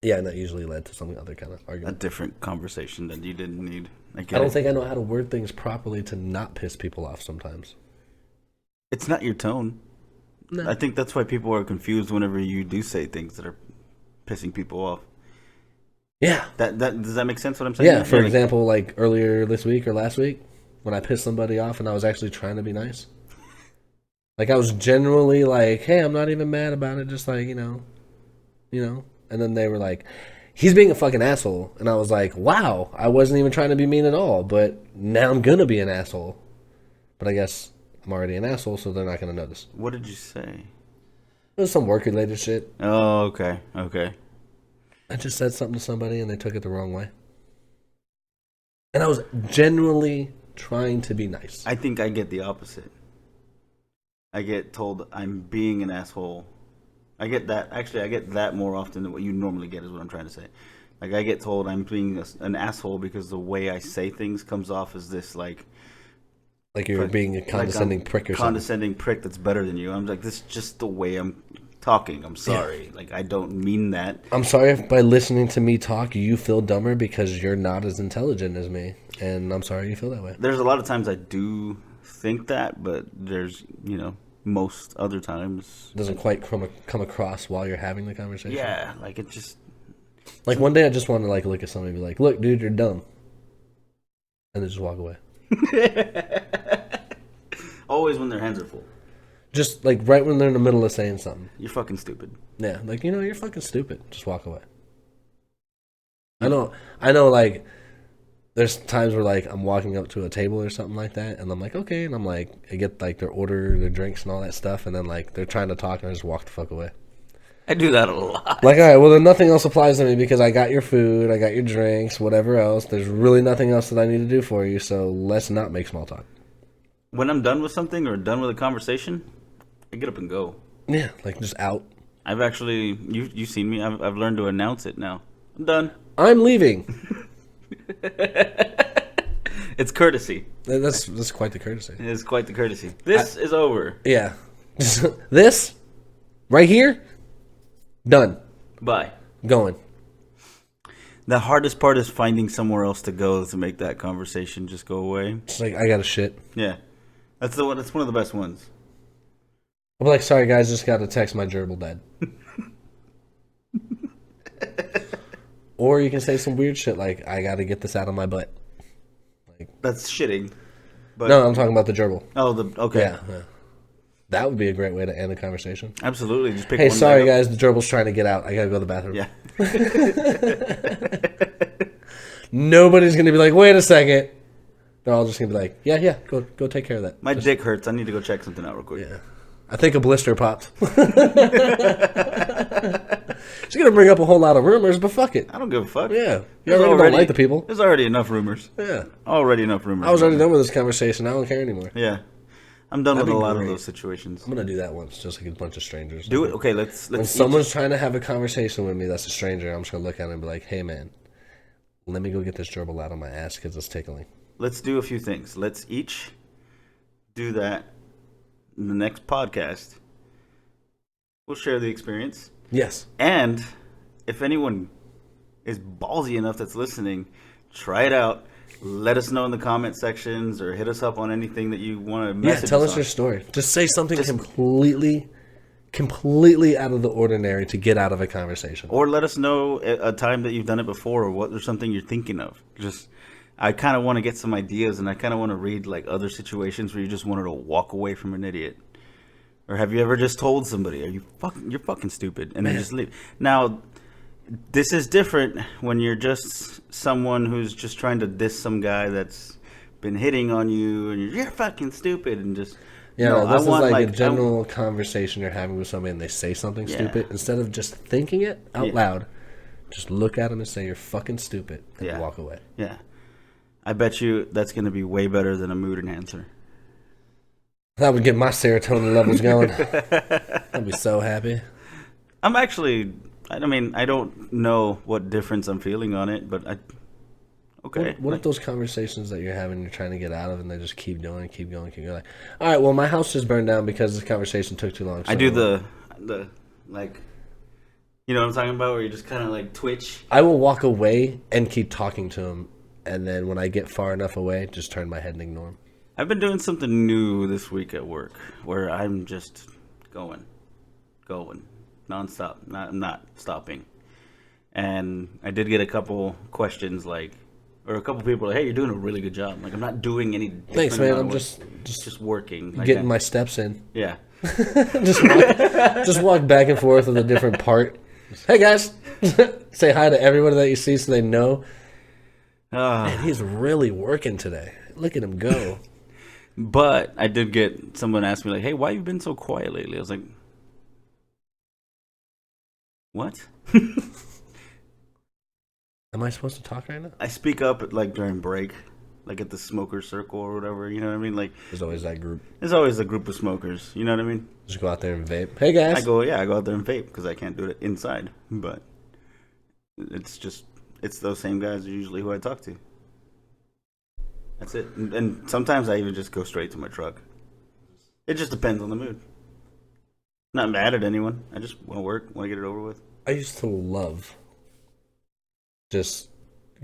Yeah, and that usually led to some other kind of home. A argument. different conversation that you didn't need. I don't think I know how to word things properly to not piss people off sometimes. It's not your tone. No. I think that's why people are confused whenever you do say things that are pissing people off. Yeah. That does that make sense? What I'm saying? Yeah, for like- example, like earlier this week or last week, when I pissed somebody off and I was actually trying to be nice. Like, I was generally like, hey, I'm not even mad about it, just like, you know. And then they were like, he's being a fucking asshole. And I was like, wow, I wasn't even trying to be mean at all, but now I'm gonna be an asshole. But I guess I'm already an asshole, so they're not gonna notice. What did you say? It was some work-related shit. Oh, okay. I just said something to somebody and they took it the wrong way. And I was genuinely trying to be nice. I think I get the opposite. I get told I'm being an asshole. I get that. Actually, I get that more often than what you normally get, is what I'm trying to say. Like, I get told I'm being an asshole because the way I say things comes off as this, like Like being a condescending like I'm prick or something. condescending prick that's better than you. I'm like, this is just the way I'm talking. I'm sorry. Like, I don't mean that. I'm sorry if by listening to me talk you feel dumber because you're not as intelligent as me. And I'm sorry you feel that way. There's a lot of times I do think that, but there's, most other times. It doesn't quite come across while you're having the conversation. Yeah, like it just. Like one day I just want to like look at somebody and be like, look, dude, you're dumb. And then just walk away. Always when their hands are full. Just like right when they're in the middle of saying something. You're fucking stupid. Yeah, like, you're fucking stupid. Just walk away. I know, like, there's times where, like, I'm walking up to a table or something like that, and I'm like, okay, and I'm like, I get, like, their order, their drinks and all that stuff, and then, like, they're trying to talk, and I just walk the fuck away. I do that a lot. Like, all right, well, then nothing else applies to me because I got your food, I got your drinks, whatever else. There's really nothing else that I need to do for you, so let's not make small talk. When I'm done with something or done with a conversation, I get up and go. Yeah, like, just out. I've actually, you've seen me, I've learned to announce it now. I'm done. I'm leaving. It's courtesy. That's quite the courtesy. It's quite the courtesy. This is over. Yeah. This, right here, done. Bye. Going. The hardest part is finding somewhere else to go to make that conversation just go away. It's like, I got to shit. Yeah. That's the one. That's one of the best ones. I'm like, sorry guys, just got to text my gerbil dad. Or you can say some weird shit like, I got to get this out of my butt. That's shitting. But No, I'm talking about the gerbil. okay. Yeah. That would be a great way to end the conversation. Absolutely. Just pick Hey, one sorry leg up. guys, the gerbil's trying to get out. I got to go to the bathroom. Yeah. Nobody's going to be like, wait a second. They're all just gonna be like, yeah, go take care of that. My dick hurts. I need to go check something out real quick. Yeah. I think a blister popped. She's gonna bring up a whole lot of rumors, but fuck it. I don't give a fuck. Yeah. You There's already don't like the people. There's already enough rumors. Yeah. Already enough rumors. I was already done with this conversation. I don't care anymore. Yeah. I'm done That'd with a be lot great. of those situations. I'm gonna do that once, just like a bunch of strangers. Do it. Okay, let's When each- someone's trying to have a conversation with me that's a stranger, I'm just gonna look at him and be like, "Hey, man, let me go get this gerbil out of my ass because it's tickling." let's do a few things. Let's each do that in the next podcast. We'll share the experience. Yes. And if anyone is ballsy enough that's listening, try it out. Let us know in the comment sections or hit us up on anything that you want to Yeah. message Tell us us on. your story. Just say something completely out of the ordinary to get out of a conversation. Or let us know a time that you've done it before, or what or something you're thinking of. Just, I kind of want to get some ideas, and I kind of want to read like other situations where you just wanted to walk away from an idiot. Or have you ever just told somebody, you're fucking stupid, and then just leave? Now, this is different when you're just someone who's just trying to diss some guy that's been hitting on you, and you're fucking stupid, and just Yeah, no, this is want, like a I- general conversation you're having with somebody and they say something Yeah. stupid. Instead of just thinking it out Yeah. loud, just look at them and say, "You're fucking stupid," and Yeah. walk away. Yeah, I bet you that's going to be way better than a mood enhancer. That would get my serotonin levels going. I'd be so happy. I'm actually, I mean, I don't know what difference I'm feeling on it, but okay. What if those conversations that you're having, you're trying to get out of, and they just keep going, keep going, keep going? Like, all right, well, my house just burned down because this conversation took too long. I do the like, you know what I'm talking about, where you just kind of like twitch. I will walk away and keep talking to him, and then when I get far enough away, just turn my head and ignore him. I've been doing something new this week at work, where I'm just going nonstop. I'm not stopping. And I did get a couple questions, like, or a couple people like, "Hey, you're doing a really good job." Like, I'm not doing any. Thanks, different man. amount I'm of work. Just working. Like, Getting my steps in. yeah. Just walk back and forth with a different part. Hey, guys. Say hi to everyone that you see so they know. Man, he's really working today. Look at him go. But I did get someone ask me like, "Hey, why you been so quiet lately?" I was like, "What?" Am I supposed to talk right now? I speak up like during break, like at the smoker circle or whatever. You know what I mean? Like, There's always that group. there's always a group of smokers. You know what I mean? Just go out there and vape. Hey, guys. I go out there and vape because I can't do it inside. But it's those same guys are usually who I talk to. That's it. And sometimes I even just go straight to my truck. It just depends on the mood. Not mad at anyone. I just want to work, want to get it over with. I used to love just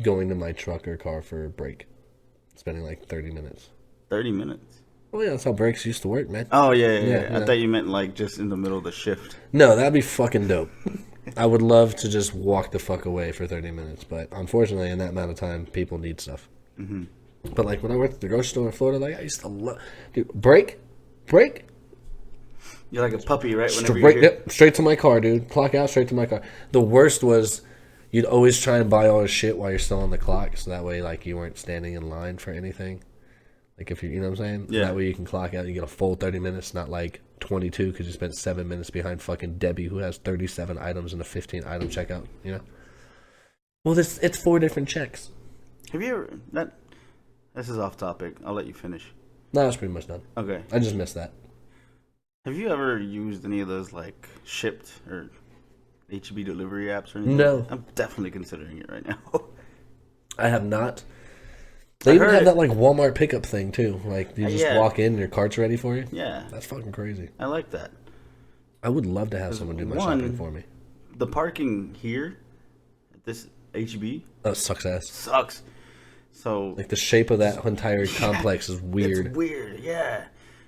going to my truck or car for a break. Spending like 30 minutes. 30 minutes. Well, yeah, that's how breaks used to work, man. Oh, yeah. Yeah. I thought you meant like just in the middle of the shift. No, that'd be fucking dope. I would love to just walk the fuck away for 30 minutes, but unfortunately, in that amount of time, people need stuff. Mm-hmm. But like when I worked at the grocery store in Florida, like I used to love, dude, break, You're like a puppy, right? Whenever you're here. straight to my car, dude. Clock out, straight to my car. The worst was you'd always try and buy all the shit while you're still on the clock, so that way like you weren't standing in line for anything. Like if you know what I'm saying? Yeah. That way you can clock out, you get a full 30 minutes, not like 22 because you spent 7 minutes behind fucking Debbie who has 37 items in a 15 item checkout. You know? Well, it's 4 different checks. Have you ever... This is off topic. I'll let you finish. No, that's pretty much done. Okay. I just missed that. Have you ever used any of those like Shipped or HB delivery apps or anything? No. I'm definitely considering it right now. I have not. They I even heard have it- that like Walmart pickup thing too. Like you just Yeah. walk in and your cart's ready for you. Yeah, That's fucking crazy. I like that. I would love to have someone do my shopping for me. The parking here at this HB That sucks ass. sucks. So Like the shape of that entire complex is weird. It's weird, yeah.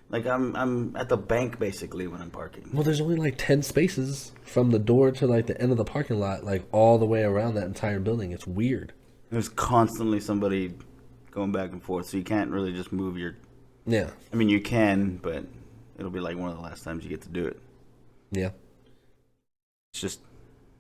Like I'm at the bank basically when I'm parking. Well, there's only like 10 spaces from the door to like the end of the parking lot, like all the way around that entire building. It's weird. There's constantly somebody going back and forth, so you can't really just move your. Yeah. I mean, you can, but it'll be like one of the last times you get to do it. Yeah. It's just,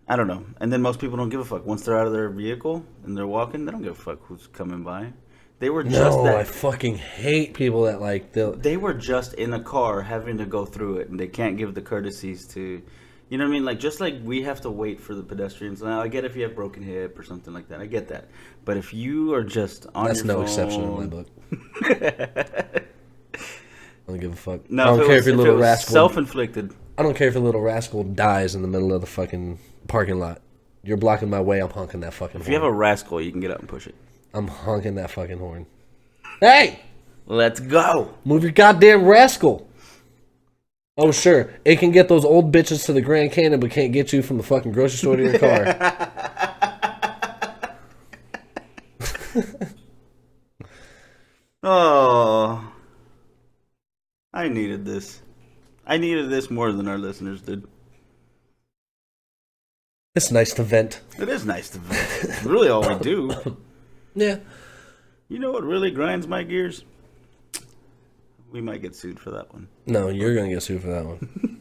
I don't know. And then most people don't give a fuck. Once they're out of their vehicle and they're walking, they don't give a fuck who's coming by. They were just No, I that. fucking hate people that like they'll. They were just in a car having to go through it, and they can't give the courtesies to, you know what I mean? Like, just like we have to wait for the pedestrians. Now, I get if you have broken hip or something like that. I get that. But if you are just on That's your no phone, exception in my book. I don't give a fuck. No, I don't care if your little it was rascal. self-inflicted. I don't care if your little rascal dies in the middle of the fucking parking lot. You're blocking my way. I'm honking that fucking If horn. you have a rascal, you can get out and push it. I'm honking that fucking horn. Hey, Let's go. move your goddamn rascal. Oh, sure. It can get those old bitches to the Grand Canyon, but can't get you from the fucking grocery store to your car. Oh, I needed this. I needed this more than our listeners did. It's nice to vent. It is nice to vent. It's really all we do. Yeah. You know what really grinds my gears? We might get sued for that one. No, you're going to get sued for that one.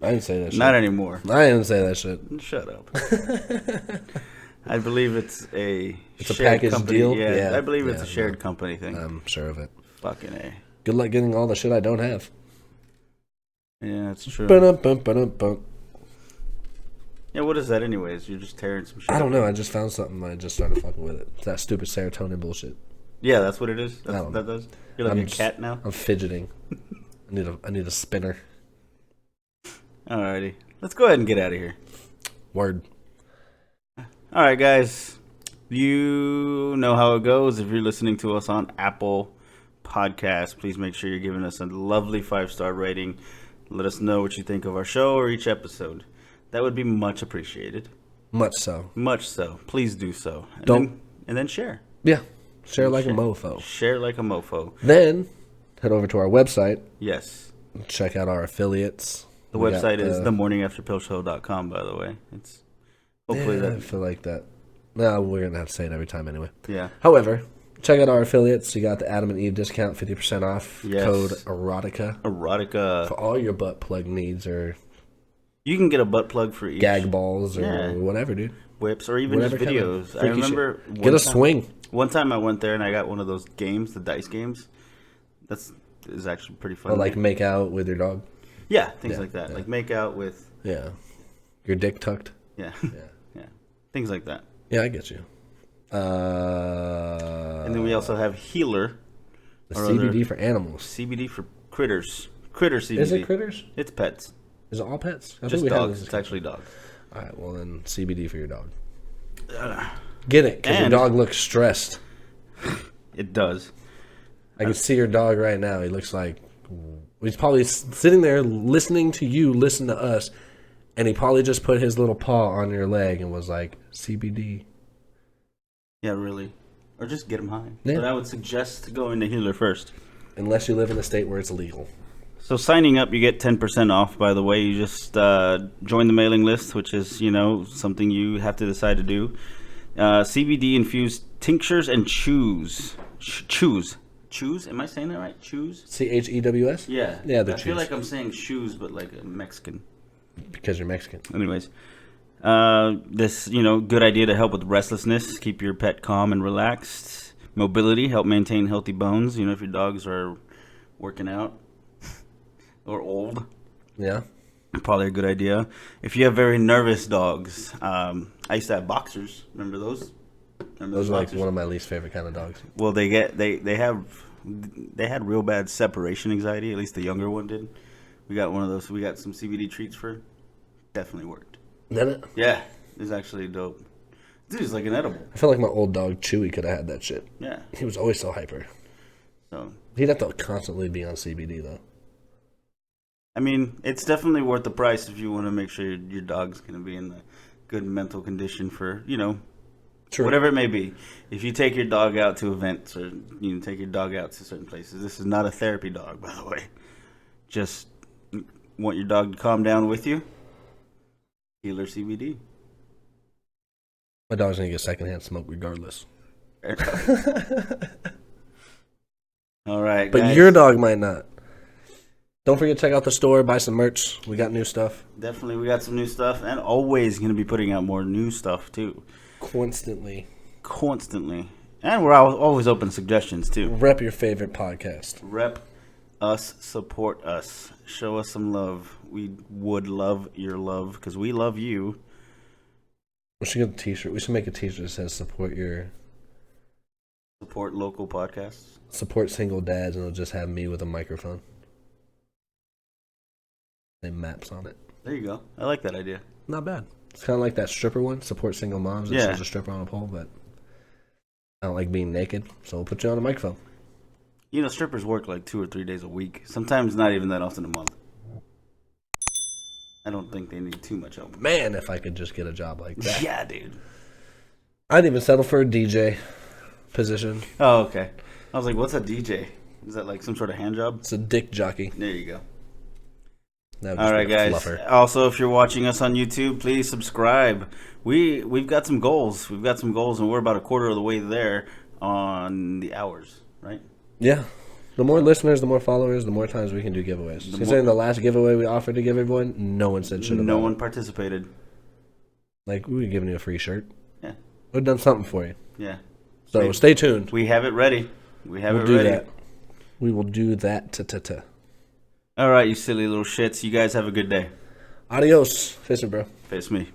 I didn't say that shit. Not anymore. I didn't say that shit. Shut up. I believe it's a It's a shared package company. deal? Yeah, Yeah, I believe it's yeah, a shared no. company thing. I'm sure of it. Fucking A. Good luck getting all the shit I don't have. Yeah, that's true. Ba-dum-bum-ba-dum-bum. Yeah, what is that anyways? You're just tearing some shit I don't up. know. I just found something. I just started fucking with it. It's that stupid serotonin bullshit. Yeah, that's what it is? I That's don't what that know. does? You're like I'm a cat now? I'm fidgeting. I need a spinner. Alrighty. Let's go ahead and get out of here. Word. Alright, guys. You know how it goes. If you're listening to us on Apple Podcasts, please make sure you're giving us a lovely 5-star rating. Let us know what you think of our show or each episode. That would be much appreciated. Much so. Much so. Please do so. And then share. Yeah. Share like a mofo. Share like a mofo. Then head over to our website. Yes. Check out our affiliates. The We got website is themorningafterpillshow.com, by the way. It's hopefully I that. feel like that. No, we're gonna have to say it every time anyway. Yeah. However, check out our affiliates. You got the Adam and Eve discount, 50% off. Yes. Code erotica Erotica. for all your butt plug needs or You can get a butt plug for each. gag balls or Yeah. whatever, dude. Whips or even Whatever just kind of videos. I freaky remember shit. Get one a time- swing. One time I went there and I got one of those games, the dice games. That's is actually pretty fun. Or like make out with your dog. yeah, things Yeah, like that. yeah. Like make out with Yeah. Your dick tucked. yeah, Yeah. yeah, things like that. Yeah, I get you. And then we also have Healer The or CBD other- for animals. CBD for critters. Critter CBD. Is it critters? It's pets. Is it all pets? I Just think we had dogs. this- It's actually dogs. All right, well then CBD for your dog. Get it, because your And- dog looks stressed. It does. I can see your dog right now. He looks like he's probably sitting there listening to you listen to us, and he probably just put his little paw on your leg and was like, CBD. Yeah, really. Or just get them high. Yeah. But I would suggest going to Healer first. Unless you live in a state where it's illegal. So signing up, you get 10% off, by the way. You just join the mailing list, which is, something you have to decide to do. CBD-infused tinctures and chews. Chews? Am I saying that right? Chews? CHEWS? Yeah. Yeah, they're I feel chews. like I'm saying shoes, but like a Mexican. Because you're Mexican. Anyways. This, good idea to help with restlessness, keep your pet calm and relaxed. Mobility, help maintain healthy bones. If your dogs are working out or old. Yeah. Probably a good idea. If you have very nervous dogs, I used to have boxers. Remember those? Those are like one of my least favorite kind of dogs. Well, they had real bad separation anxiety. At least the younger one did. We got one of those. We got some CBD treats for. Definitely worked. Did it? Yeah, it's actually dope. Dude, it's like an edible. I feel like my old dog Chewy could have had that shit. Yeah. He was always so hyper. So, He'd have to constantly be on CBD though. I mean, it's definitely worth the price if you want to make sure your dog's going to be in a good mental condition for, True. whatever it may be. If you take your dog out to events or take your dog out to certain places, this is not a therapy dog, by the way. Just want your dog to calm down with you. Healer CBD. My dog's gonna get secondhand smoke regardless. All right, But guys. your dog might not. Don't forget to check out the store, buy some merch. We got new stuff. Definitely, we got some new stuff, and always going to be putting out more new stuff too, Constantly. constantly. And we're always open to suggestions, too. Rep your favorite podcast. Rep us, support us, show us some love. We would love your love because we love you. We should get a t-shirt. We should make a t-shirt that says support local podcasts. Support single dads, and it'll just have me with a microphone. And maps on it. There you go. I like that idea. Not bad. It's kind of like that stripper one, support single moms. It says a stripper on a pole, but I don't like being naked, so we'll put you on a microphone. You know, strippers work like 2 or 3 days a week. Sometimes not even that often a month. I don't think they need too much help. Man, if I could just get a job like that. Yeah, dude. I'd even settle for a DJ position. Oh, okay. I was like, what's a DJ? Is that like some sort of hand job? It's a dick jockey. There you go. That would All just right, be a guys. fluffer. Also, if you're watching us on YouTube, please subscribe. We've got some goals. We've got some goals, and we're about a quarter of the way there on the hours, right? Yeah. The more listeners, the more followers, the more times we can do giveaways. Considering the last giveaway we offered to give everyone, no one said shit about it. No one participated. Like, we were giving you a free shirt. Yeah. We've done something for you. Yeah. So stay tuned. We have it ready. We have We'll it do ready. that. We will do that. All right, you silly little shits. You guys have a good day. Adios. Face it, bro. Face me.